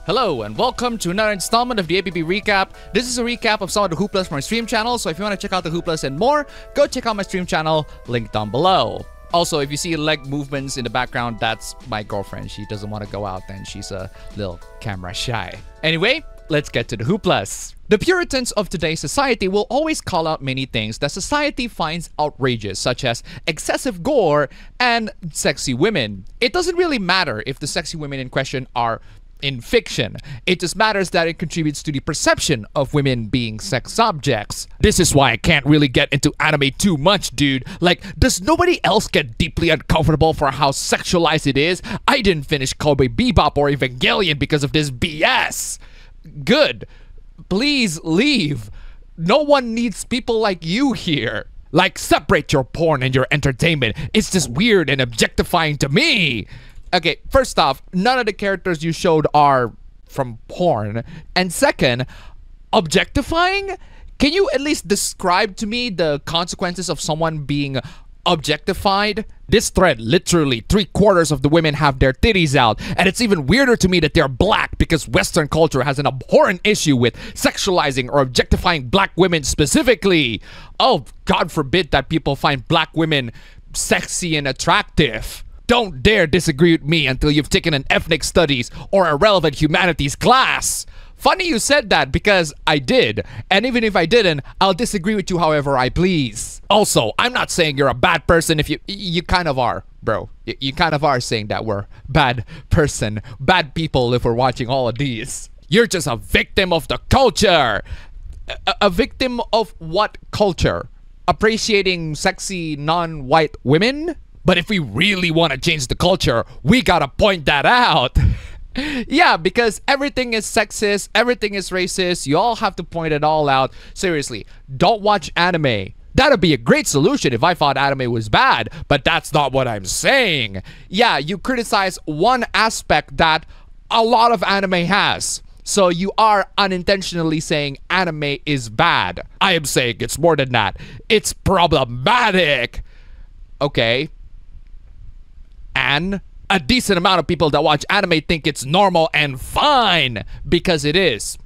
Hello and welcome to another installment of the APP Recap. This is a recap of some of the Hooplas from my stream channel, so if you want to check out the Hooplas and more, go check out my stream channel, link down below. Also, if you see leg movements in the background, that's my girlfriend. She doesn't want to go out and she's a little camera shy. Anyway, let's get to the Hooplas. The Puritans of today's society will always call out many things that society finds outrageous, such as excessive gore and sexy women. It doesn't really matter if the sexy women in question are in fiction. It just matters that it contributes to the perception of women being sex objects. This is why I can't really get into anime too much, dude. Like, does nobody else get deeply uncomfortable for how sexualized it is? I didn't finish Cowboy Bebop or Evangelion because of this BS. Good. Please leave. No one needs people like you here. Like, separate your porn and your entertainment. It's just weird and objectifying to me. Okay, first off, none of the characters you showed are from porn. And second, objectifying? Can you at least describe to me the consequences of someone being objectified? This thread, literally 3/4 of the women have their titties out. And it's even weirder to me that they're black because Western culture has an abhorrent issue with sexualizing or objectifying black women specifically. Oh, God forbid that people find black women sexy and attractive. Don't dare disagree with me until you've taken an ethnic studies or a relevant humanities class. Funny you said that because I did. And even if I didn't, I'll disagree with you however I please. Also, I'm not saying you're a bad person if you kind of are, bro. You kind of are saying that we're bad people if we're watching all of these. You're just a victim of the culture. A victim of what culture? Appreciating sexy non-white women? But if we really want to change the culture, we gotta point that out. Yeah, because everything is sexist, everything is racist. You all have to point it all out. Seriously, don't watch anime. That'd be a great solution if I thought anime was bad, but that's not what I'm saying. Yeah, you criticize one aspect that a lot of anime has. So you are unintentionally saying anime is bad. I am saying it's more than that. It's problematic. Okay. And a decent amount of people that watch anime think it's normal and fine because it is.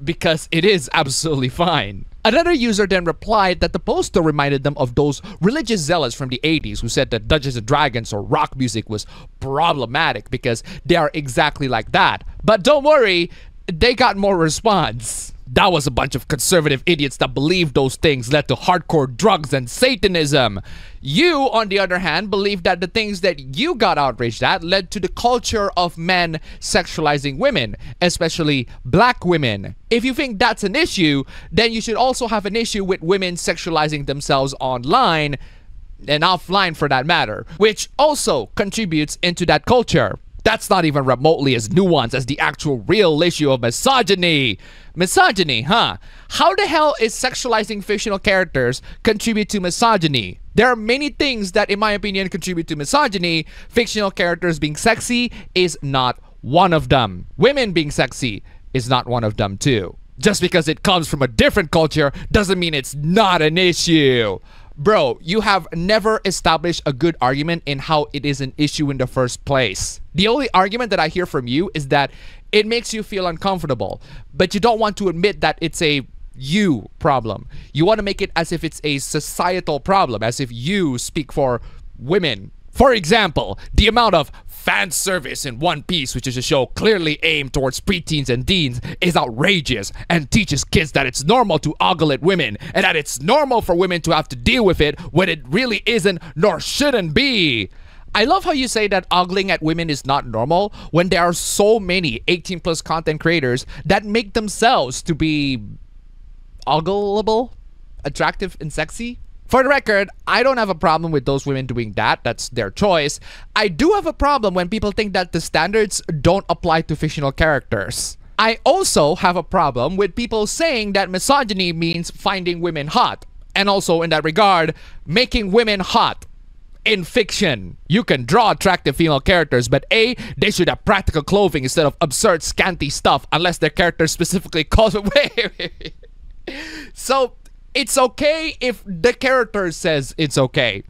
Because it is absolutely fine. Another user then replied that the poster reminded them of those religious zealots from the 80s who said that Dungeons and Dragons or rock music was problematic because they are exactly like that. But don't worry, they got more response. That was a bunch of conservative idiots that believed those things led to hardcore drugs and Satanism. You, on the other hand, believe that the things that you got outraged at led to the culture of men sexualizing women, especially black women. If you think that's an issue, then you should also have an issue with women sexualizing themselves online and offline for that matter, which also contributes into that culture. That's not even remotely as nuanced as the actual real issue of misogyny. Misogyny, huh? How the hell is sexualizing fictional characters contribute to misogyny? There are many things that, in my opinion, contribute to misogyny. Fictional characters being sexy is not one of them. Women being sexy is not one of them too. Just because it comes from a different culture doesn't mean it's not an issue. Bro, you have never established a good argument in how it is an issue in the first place. The only argument that I hear from you is that it makes you feel uncomfortable, but you don't want to admit that it's a you problem. You want to make it as if it's a societal problem, as if you speak for women. For example, the amount of fan service in One Piece, which is a show clearly aimed towards preteens and teens, is outrageous and teaches kids that it's normal to ogle at women and that it's normal for women to have to deal with it when it really isn't nor shouldn't be. I love how you say that ogling at women is not normal when there are so many 18+ content creators that make themselves to be ogleable, attractive, and sexy. For the record, I don't have a problem with those women doing that. That's their choice. I do have a problem when people think that the standards don't apply to fictional characters. I also have a problem with people saying that misogyny means finding women hot. And also, in that regard, making women hot. In fiction, you can draw attractive female characters, but A, they should have practical clothing instead of absurd, scanty stuff, unless their character specifically calls it. So, it's okay if the character says it's okay.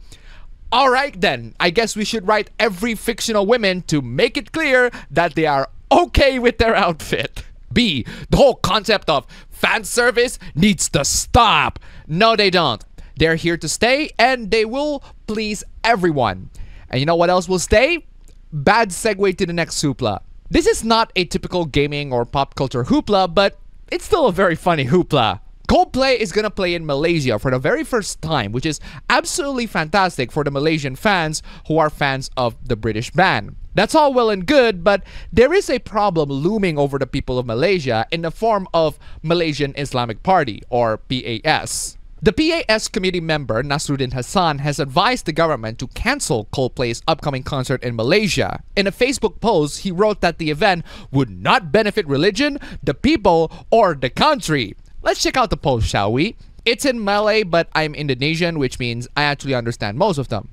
Alright then, I guess we should write every fictional women to make it clear that they are okay with their outfit. B, the whole concept of fan service needs to stop. No, they don't. They're here to stay and they will please everyone. And you know what else will stay? Bad segue to the next hoopla. This is not a typical gaming or pop culture hoopla, but it's still a very funny hoopla. Coldplay is gonna play in Malaysia for the very first time, which is absolutely fantastic for the Malaysian fans who are fans of the British band. That's all well and good, but there is a problem looming over the people of Malaysia in the form of Malaysian Islamic Party, or PAS. The PAS committee member Nasruddin Hassan has advised the government to cancel Coldplay's upcoming concert in Malaysia. In a Facebook post, he wrote that the event would not benefit religion, the people, or the country. Let's check out the post, shall we? It's in Malay, but I'm Indonesian, which means I actually understand most of them.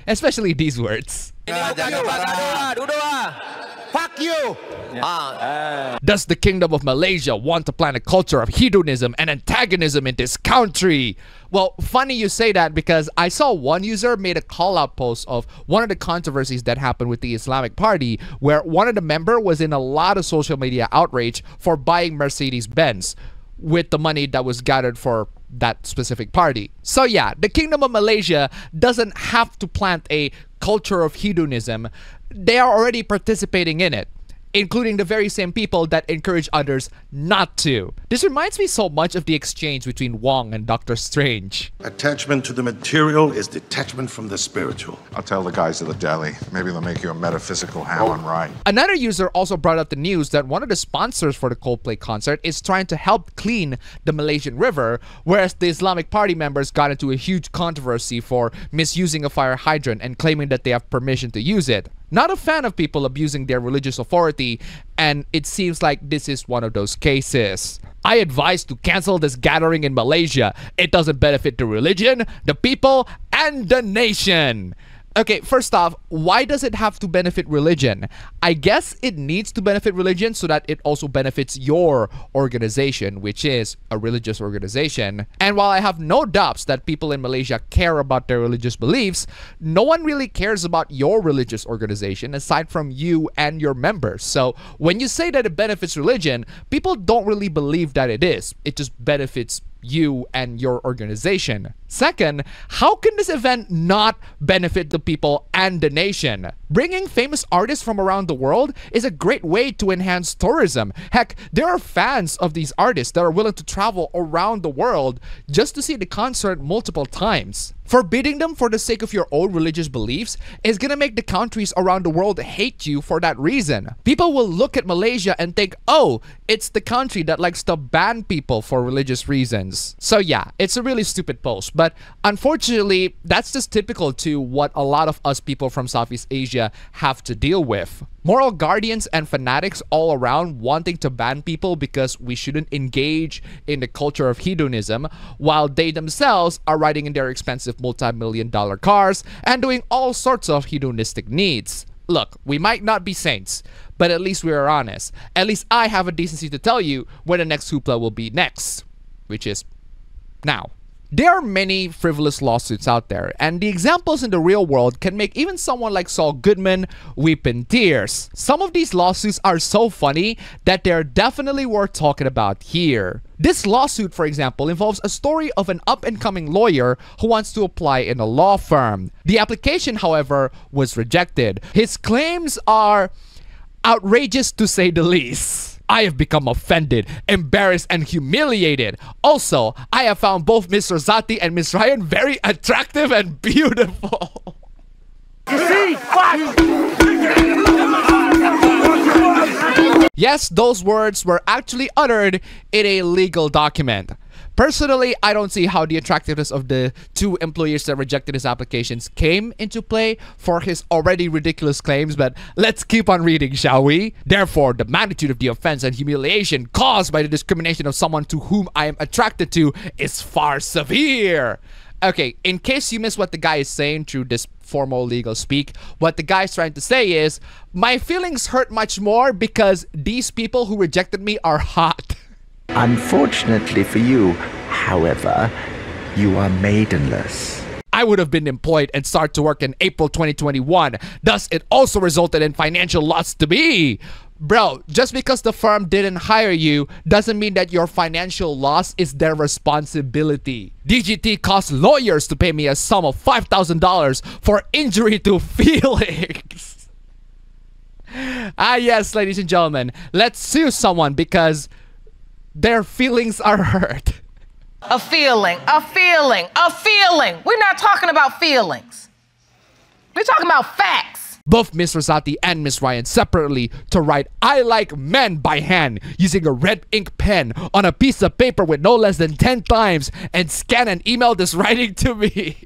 Especially these words. Fuck you! Does the Kingdom of Malaysia want to plant a culture of hedonism and antagonism in this country? Well, funny you say that because I saw one user made a call-out post of one of the controversies that happened with the Islamic Party, where one of the members was in a lot of social media outrage for buying Mercedes-Benz with the money that was gathered for that specific party. So yeah, the Kingdom of Malaysia doesn't have to plant a culture of hedonism. They are already participating in it, including the very same people that encourage others not to. This reminds me so much of the exchange between Wong and Doctor Strange. Attachment to the material is detachment from the spiritual. I'll tell the guys at the deli. Maybe they'll make you a metaphysical ham and rye. Another user also brought up the news that one of the sponsors for the Coldplay concert is trying to help clean the Malaysian river, whereas the Islamic Party members got into a huge controversy for misusing a fire hydrant and claiming that they have permission to use it. Not a fan of people abusing their religious authority, and it seems like this is one of those cases. I advise to cancel this gathering in Malaysia. It doesn't benefit the religion, the people, and the nation. Okay, first off, why does it have to benefit religion? I guess it needs to benefit religion so that it also benefits your organization, which is a religious organization. And while I have no doubts that people in Malaysia care about their religious beliefs, no one really cares about your religious organization aside from you and your members. So when you say that it benefits religion, people don't really believe that it is. It just benefits you and your organization. Second, how can this event not benefit the people and the nation? Bringing famous artists from around the world is a great way to enhance tourism. Heck, there are fans of these artists that are willing to travel around the world just to see the concert multiple times. Forbidding them for the sake of your own religious beliefs is gonna make the countries around the world hate you for that reason. People will look at Malaysia and think, oh, it's the country that likes to ban people for religious reasons. So yeah, it's a really stupid post, but unfortunately, that's just typical to what a lot of us people from Southeast Asia have to deal with. Moral guardians and fanatics all around wanting to ban people because we shouldn't engage in the culture of hedonism, while they themselves are riding in their expensive multi-million-dollar cars and doing all sorts of hedonistic needs. Look, we might not be saints, but at least we are honest. At least I have a decency to tell you when the next hoopla will be next, which is now. There are many frivolous lawsuits out there, and the examples in the real world can make even someone like Saul Goodman weep in tears. Some of these lawsuits are so funny that they're definitely worth talking about here. This lawsuit, for example, involves a story of an up-and-coming lawyer who wants to apply in a law firm. The application, however, was rejected. His claims are outrageous to say the least. I have become offended, embarrassed, and humiliated. Also, I have found both Miss Rosati and Miss Ryan very attractive and beautiful. Yes, those words were actually uttered in a legal document. Personally, I don't see how the attractiveness of the two employers that rejected his applications came into play for his already ridiculous claims, but let's keep on reading, shall we? Therefore, the magnitude of the offense and humiliation caused by the discrimination of someone to whom I am attracted to is far severe. Okay, in case you missed what the guy is saying through this formal legal speak, what the guy's trying to say is, my feelings hurt much more because these people who rejected me are hot. Unfortunately for you, however, you are maidenless. I would have been employed and start to work in April 2021. Thus, it also resulted in financial loss to me. Bro, just because the firm didn't hire you doesn't mean that your financial loss is their responsibility. DGT cost lawyers to pay me a sum of $5,000 for injury to feelings. Ah yes, ladies and gentlemen, let's sue someone because their feelings are hurt. A feeling, a feeling, a feeling. We're not talking about feelings. We're talking about facts. Both Miss Rosati and Miss Ryan separately to write "I like men" by hand using a red ink pen on a piece of paper with no less than 10 times and scan and email this writing to me.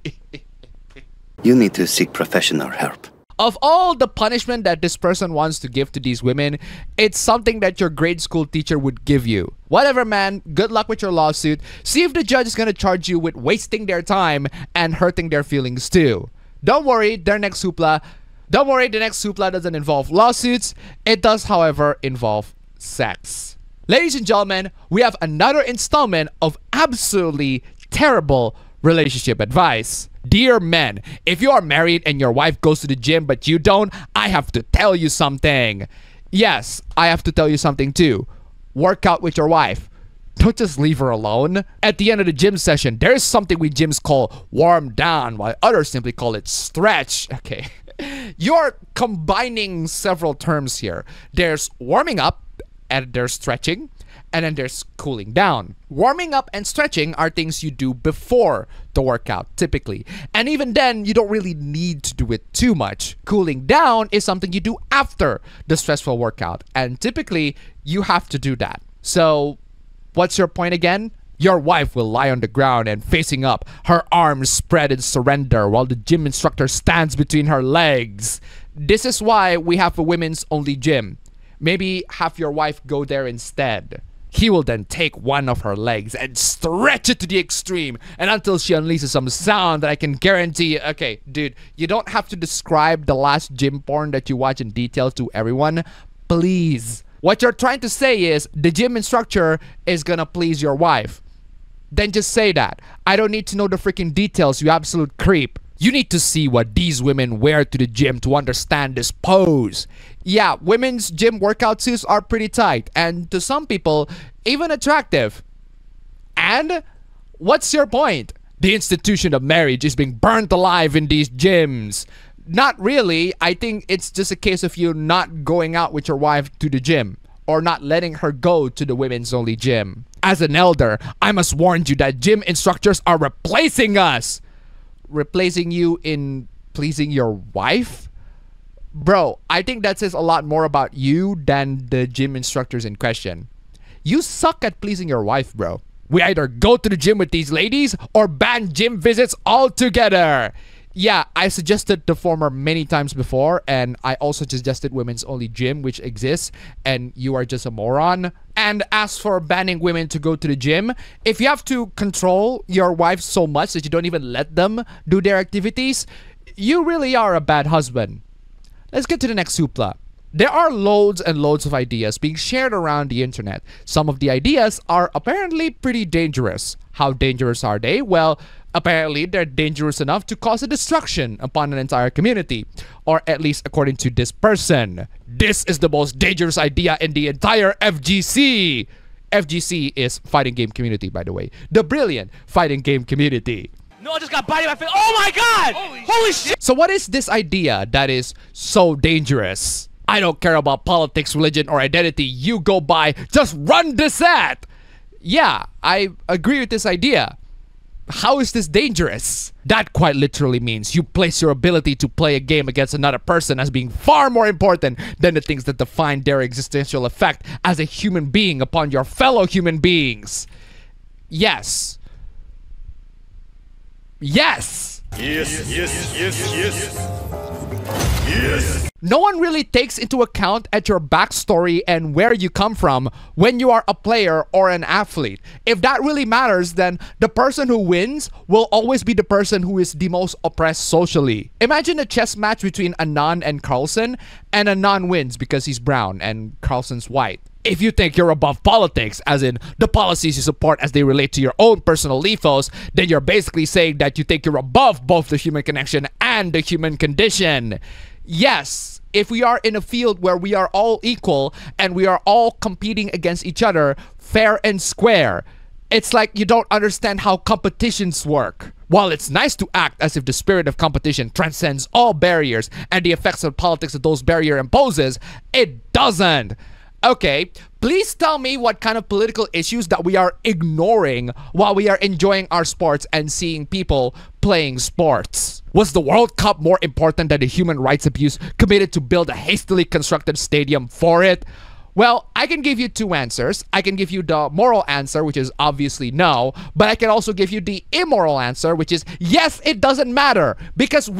You need to seek professional help. Of all the punishment that this person wants to give to these women, it's something that your grade school teacher would give you. Whatever, man. Good luck with your lawsuit. See if the judge is going to charge you with wasting their time and hurting their feelings too. Don't worry, the next hoopla doesn't involve lawsuits. It does, however, involve sex. Ladies and gentlemen, we have another installment of absolutely terrible relationship advice. Dear men, if you are married and your wife goes to the gym but you don't, I have to tell you something. Yes, I have to tell you something too. Work out with your wife. Don't just leave her alone. At the end of the gym session, there is something we gyms call warm down, while others simply call it stretch. Okay. You're combining several terms here. There's warming up, and there's stretching, and then there's cooling down. Warming up and stretching are things you do before the workout, typically. And even then, you don't really need to do it too much. Cooling down is something you do after the stressful workout, and typically, you have to do that. So, what's your point again? Your wife will lie on the ground and facing up, her arms spread in surrender while the gym instructor stands between her legs. This is why we have a women's only gym. Maybe have your wife go there instead. He will then take one of her legs and stretch it to the extreme and until she unleashes some sound that I can guarantee. Okay, dude, you don't have to describe the last gym porn that you watch in detail to everyone. Please. What you're trying to say is the gym instructor is gonna please your wife. Then just say that. I don't need to know the freaking details, you absolute creep. You need to see what these women wear to the gym to understand this pose. Yeah, women's gym workout suits are pretty tight and to some people, even attractive. And what's your point? The institution of marriage is being burnt alive in these gyms. Not really. I think it's just a case of you not going out with your wife to the gym or not letting her go to the women's only gym. As an elder, I must warn you that gym instructors are replacing us. Replacing you in pleasing your wife? Bro, I think that says a lot more about you than the gym instructors in question. You suck at pleasing your wife, bro. We either go to the gym with these ladies or ban gym visits altogether. Yeah, I suggested the former many times before, and I also suggested women's only gym, which exists, and you are just a moron. And as for banning women to go to the gym, if you have to control your wife so much that you don't even let them do their activities, you really are a bad husband. Let's get to the next hoopla. There are loads and loads of ideas being shared around the internet. Some of the ideas are apparently pretty dangerous. How dangerous are they? Well, apparently they're dangerous enough to cause a destruction upon an entire community. Or at least according to this person. This is the most dangerous idea in the entire FGC. FGC is fighting game community, by the way. The brilliant fighting game community. No, I just got body in my face. Oh my god! Holy shit! So what is this idea that is so dangerous? I don't care about politics, religion, or identity you go by. Just run this ad! Yeah, I agree with this idea. How is this dangerous? That quite literally means you place your ability to play a game against another person as being far more important than the things that define their existential effect as a human being upon your fellow human beings. Yes. Yes! Yes, yes, yes, yes. Yes! No one really takes into account at your backstory and where you come from when you are a player or an athlete. If that really matters, then the person who wins will always be the person who is the most oppressed socially. Imagine a chess match between Anand and Carlsen, and Anand wins because he's brown and Carlsen's white. If you think you're above politics, as in the policies you support as they relate to your own personal ethos, then you're basically saying that you think you're above both the human connection and the human condition. Yes, if we are in a field where we are all equal and we are all competing against each other fair and square. It's like you don't understand how competitions work. While it's nice to act as if the spirit of competition transcends all barriers and the effects of politics that those barriers imposes, it doesn't. Okay, please tell me what kind of political issues that we are ignoring while we are enjoying our sports and seeing people playing sports. Was the World Cup more important than the human rights abuse committed to build a hastily constructed stadium for it? Well, I can give you two answers. I can give you the moral answer, which is obviously no, but I can also give you the immoral answer, which is yes, it doesn't matter, because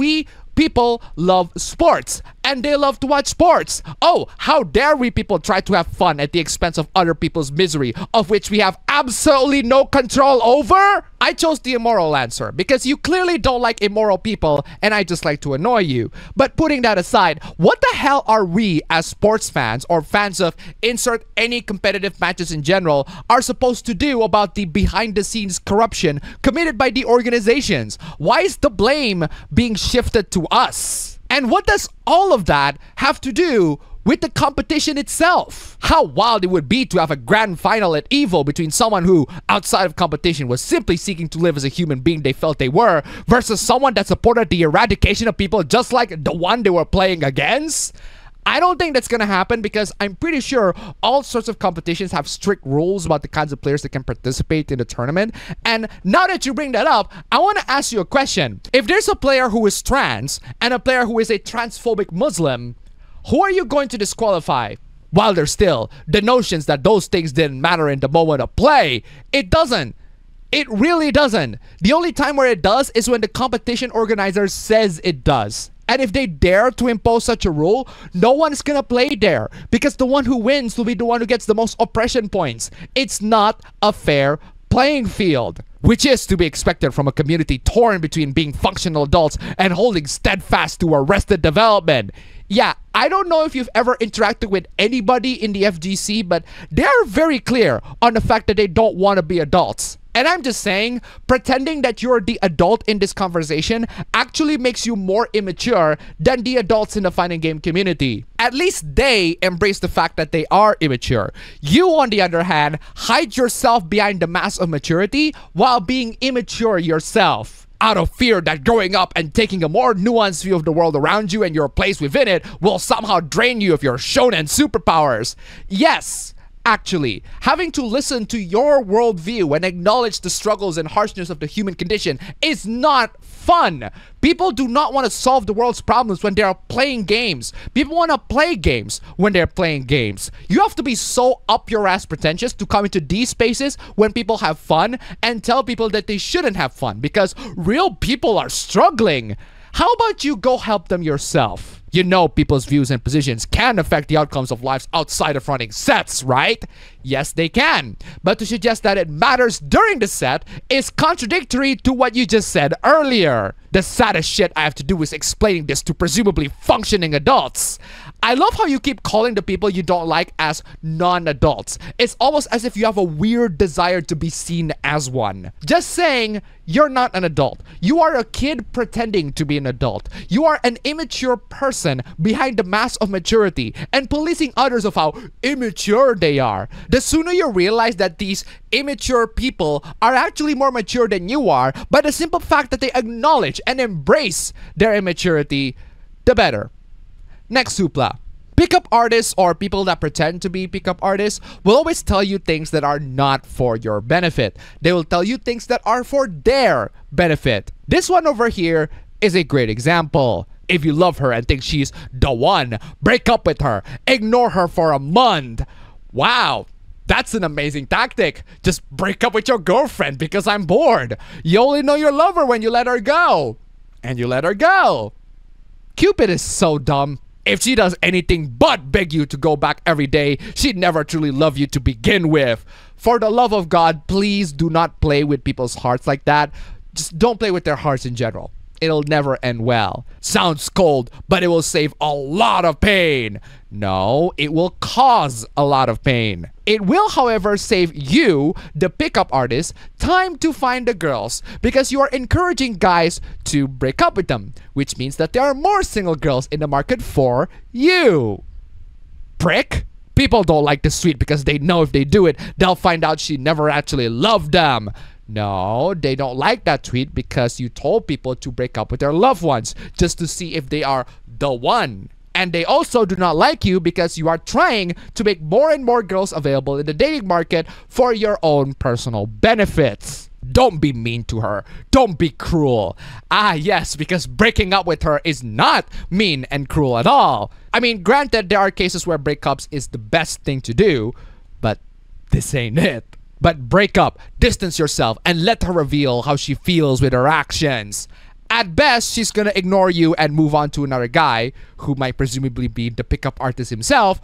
people love sports and they love to watch sports. Oh, how dare we people try to have fun at the expense of other people's misery, of which we have absolutely no control over? I chose the immoral answer because you clearly don't like immoral people and I just like to annoy you. But putting that aside, what the hell are we as sports fans or fans of insert any competitive matches in general are supposed to do about the behind the scenes corruption committed by the organizations? Why is the blame being shifted to us? And what does all of that have to do with the competition itself? How wild it would be to have a grand final at EVO between someone who, outside of competition, was simply seeking to live as a human being they felt they were, versus someone that supported the eradication of people just like the one they were playing against? I don't think that's gonna happen because I'm pretty sure all sorts of competitions have strict rules about the kinds of players that can participate in the tournament. And now that you bring that up, I want to ask you a question. If there's a player who is trans and a player who is a transphobic Muslim, who are you going to disqualify? While there's still the notions that those things didn't matter in the moment of play, it doesn't. It really doesn't. The only time where it does is when the competition organizer says it does. And if they dare to impose such a rule, no one's gonna play there because the one who wins will be the one who gets the most oppression points. It's not a fair playing field, which is to be expected from a community torn between being functional adults and holding steadfast to arrested development. Yeah, I don't know if you've ever interacted with anybody in the FGC, but they're very clear on the fact that they don't want to be adults. And I'm just saying, pretending that you're the adult in this conversation actually makes you more immature than the adults in the fighting game community. At least they embrace the fact that they are immature. You, on the other hand, hide yourself behind the mask of maturity while being immature yourself, out of fear that growing up and taking a more nuanced view of the world around you and your place within it will somehow drain you of your shonen superpowers. Yes, actually, having to listen to your worldview and acknowledge the struggles and harshness of the human condition is not fun. People do not want to solve the world's problems when they are playing games. People want to play games when they're playing games. You have to be so up your ass pretentious to come into these spaces when people have fun and tell people that they shouldn't have fun because real people are struggling. How about you go help them yourself? You know people's views and positions can affect the outcomes of lives outside of running sets, right? Yes, they can. But to suggest that it matters during the set is contradictory to what you just said earlier. The saddest shit I have to do is explaining this to presumably functioning adults. I love how you keep calling the people you don't like as non-adults. It's almost as if you have a weird desire to be seen as one. Just saying, you're not an adult. You are a kid pretending to be an adult. You are an immature person behind the mask of maturity and policing others of how immature they are. The sooner you realize that these immature people are actually more mature than you are by the simple fact that they acknowledge and embrace their immaturity, the better. Next hoopla. Pickup artists or people that pretend to be pickup artists will always tell you things that are not for your benefit. They will tell you things that are for their benefit. This one over here is a great example. If you love her and think she's the one, break up with her. Ignore her for a month. Wow, that's an amazing tactic. Just break up with your girlfriend because I'm bored. You only know you love her when you let her go. And you let her go. Cupid is so dumb. If she does anything but beg you to go back every day, she'd never truly love you to begin with. For the love of God, please do not play with people's hearts like that. Just don't play with their hearts in general. it'll never end well. Sounds cold, but it will save a lot of pain. No, it will cause a lot of pain. It will, however, save you, the pickup artist, time to find the girls because you are encouraging guys to break up with them, which means that there are more single girls in the market for you. Prick. People don't like the sweet because they know if they do it, they'll find out she never actually loved them. No, they don't like that tweet because you told people to break up with their loved ones just to see if they are the one. And they also do not like you because you are trying to make more and more girls available in the dating market for your own personal benefits. Don't be mean to her. Don't be cruel. Ah, yes, because breaking up with her is not mean and cruel at all. I mean, granted, there are cases where breakups is the best thing to do, but this ain't it. But break up, distance yourself, and let her reveal how she feels with her actions. At best, she's gonna ignore you and move on to another guy, who might presumably be the pickup artist himself.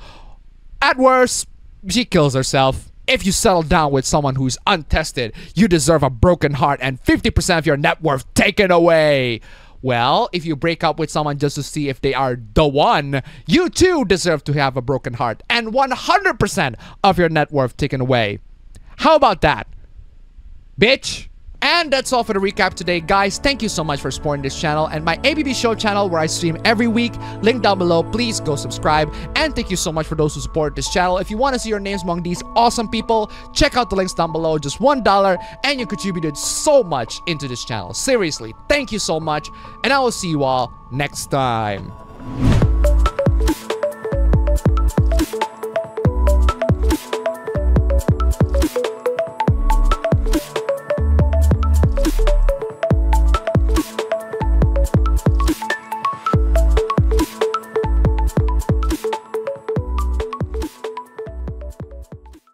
At worst, she kills herself. If you settle down with someone who's untested, you deserve a broken heart and 50% of your net worth taken away. Well, if you break up with someone just to see if they are the one, you too deserve to have a broken heart and 100% of your net worth taken away. How about that, bitch? And that's all for the recap today, guys. Thank you so much for supporting this channel and my ABB Show channel where I stream every week. Link down below. Please go subscribe. And thank you so much for those who support this channel. If you want to see your names among these awesome people, check out the links down below. Just $1 and you contributed so much into this channel. Seriously, thank you so much. And I will see you all next time.